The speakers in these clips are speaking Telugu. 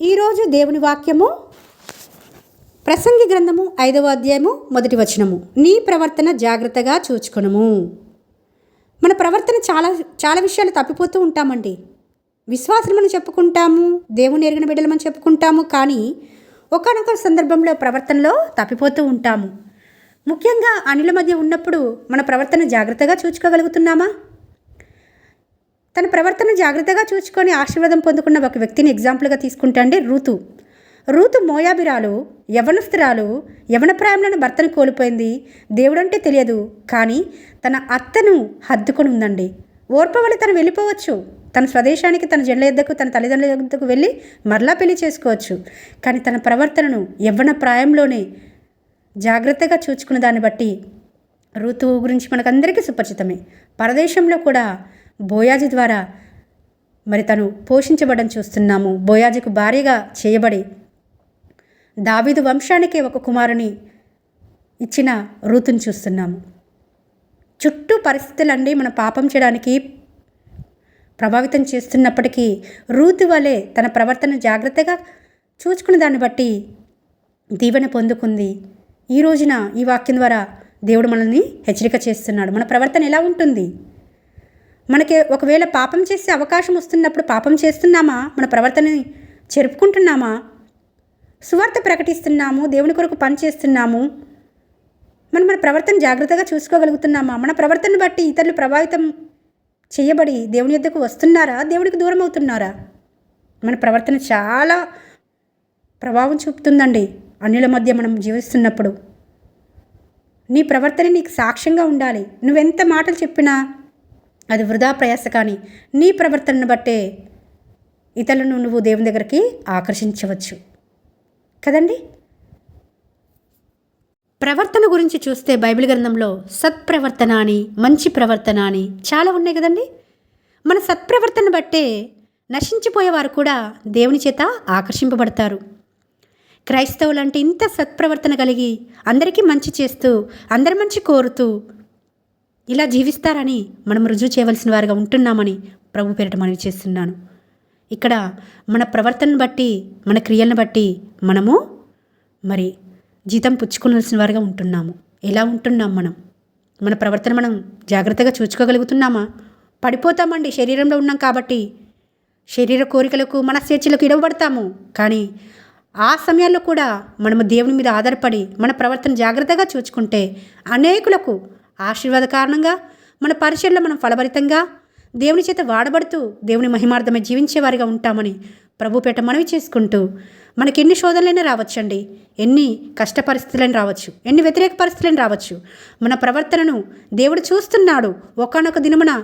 ఈరోజు దేవుని వాక్యము ప్రసంగి గ్రంథము 5వ అధ్యాయము 1వ వచనము. నీ ప్రవర్తన జాగ్రత్తగా చూచుకొనుము. మన ప్రవర్తన చాలా విషయాలు తప్పిపోతూ ఉంటామండి. విశ్వాసమని చెప్పుకుంటాము, దేవుని ఎరిగిన బిడ్డలమని చెప్పుకుంటాము, కానీ ఒకానొక సందర్భంలో ప్రవర్తనలో తప్పిపోతూ ఉంటాము. ముఖ్యంగా అన్యుల మధ్య ఉన్నప్పుడు మన ప్రవర్తన జాగ్రత్తగా చూచుకోగలుగుతున్నామా? తన ప్రవర్తన జాగ్రత్తగా చూసుకొని ఆశీర్వాదం పొందుకున్న ఒక వ్యక్తిని ఎగ్జాంపుల్గా తీసుకుంటా అండి. రూతు మోయాబిరాలు, యవనస్తురాలు, యవన ప్రాయంలోని భర్తను కోల్పోయింది. దేవుడంటే తెలియదు, కానీ తన అత్తను హద్దుకొని ఉందండి. ఓర్పవలి తను వెళ్ళిపోవచ్చు, తన స్వదేశానికి, తన జన్ల యొద్దకు, తన తల్లిదండ్రుల యొద్దకు వెళ్ళి మరలా పెళ్లి చేసుకోవచ్చు. కానీ తన ప్రవర్తనను యవ్వన ప్రాయంలోనే జాగ్రత్తగా చూచుకున్న దాన్ని బట్టి రూతు గురించి మనకందరికీ సుపరిచితమే. పరదేశంలో కూడా బోయాజు ద్వారా తను పోషించబడని చూస్తున్నాము. బోయాజుకు భార్యగా చేయబడి దావీదు వంశానికే ఒక కుమారుని ఇచ్చిన రూతుని చూస్తున్నాము. చుట్టూ పరిస్థితులండి మన పాపం చేయడానికి ప్రభావితం చేస్తున్నప్పటికీ రూతు వలె తన ప్రవర్తన జాగ్రత్తగా చూసుకున్న దాన్ని బట్టి దీవెన పొందుకుంది. ఈ రోజున ఈ వాక్యం ద్వారా దేవుడు మనల్ని హెచ్చరిక చేస్తున్నాడు. మన ప్రవర్తన ఎలా ఉంటుంది? మనకి ఒకవేళ పాపం చేసే అవకాశం వస్తున్నప్పుడు పాపం చేస్తున్నామా? మన ప్రవర్తనని చెరుపుకుంటున్నామా? సువార్త ప్రకటిస్తున్నాము, దేవుని కొరకు పని చేస్తున్నాము, మన ప్రవర్తన జాగ్రత్తగా చూసుకోగలుగుతున్నామా? మన ప్రవర్తన బట్టి ఇతరులు ప్రభావితం చేయబడి దేవుని యొద్దకు వస్తున్నారా, దేవుడికి దూరం అవుతున్నారా? మన ప్రవర్తన చాలా ప్రభావం చూపుతుందండి అన్యుల మధ్య మనం జీవిస్తున్నప్పుడు. నీ ప్రవర్తన నీకు సాక్ష్యంగా ఉండాలి. నువ్వెంత మాటలు చెప్పినా అది వృధా ప్రయాస. కానీ నీ ప్రవర్తనను బట్టే ఇతరులను నువ్వు దేవుని దగ్గరికి ఆకర్షించవచ్చు కదండి. ప్రవర్తన గురించి చూస్తే బైబిల్ గ్రంథంలో సత్ప్రవర్తన అని, మంచి ప్రవర్తన అని చాలా ఉన్నాయి కదండి. మన సత్ప్రవర్తన బట్టే నశించిపోయేవారు కూడా దేవుని చేత ఆకర్షింపబడతారు. క్రైస్తవులంటే ఇంత సత్ప్రవర్తన కలిగి అందరికీ మంచి చేస్తూ, అందరి మంచి కోరుతూ ఇలా జీవిస్తారని మనం రుజువు చేయవలసిన వారిగా ఉంటున్నామని ప్రభు పేరిట మనవి చేస్తున్నాను. ఇక్కడ మన ప్రవర్తనను బట్టి, మన క్రియలను బట్టి మనము జీతం పుచ్చుకోవాల్సిన వారిగా ఉంటున్నాము. ఎలా ఉంటున్నాం మన ప్రవర్తన మనం జాగ్రత్తగా చూసుకోగలుగుతున్నామా? పడిపోతామండి. శరీరంలో ఉన్నాం కాబట్టి శరీర కోరికలకు, మన స్వేచ్ఛలకు ఇడవబడతాము. కానీ ఆ సమయాల్లో కూడా మనము దేవుని మీద ఆధారపడి మన ప్రవర్తన జాగ్రత్తగా చూసుకుంటే అనేకులకు ఆశీర్వాద కారణంగా, మన పరిచయంలో మనం ఫలభరితంగా దేవుని చేత వాడబడుతూ దేవుని మహిమార్థమై జీవించేవారిగా ఉంటామని ప్రభుపేట మనవి చేసుకుంటూ, మనకి ఎన్ని శోధనలైనా రావచ్చండి, ఎన్ని కష్ట పరిస్థితులైనా రావచ్చు, ఎన్ని వ్యతిరేక పరిస్థితులైనా రావచ్చు, మన ప్రవర్తనను దేవుడు చూస్తున్నాడు. ఒకానొక దినమున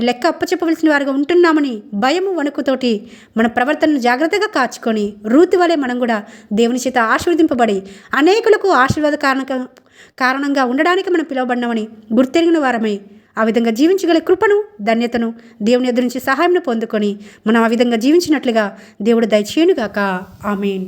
లెక్క అప్పచెప్పవలసిన వారిగా ఉంటున్నామని భయము వణుకుతోటి మన ప్రవర్తనను జాగ్రత్తగా కాచుకొని రూతు వలె మనం కూడా దేవుని చేత ఆశీర్వదింపబడి అనేకులకు ఆశీర్వాద కారణంగా ఉండడానికి మనం పిలువబడినామని గుర్తెరిగిన వారమై ఆ విధంగా జీవించగల కృపను, ధన్యతను దేవుని ఎదురు నుంచి సహాయం పొందుకొని మనం ఆ విధంగా జీవించినట్లుగా దేవుడు దయచేయునుగాక. ఆమేన్.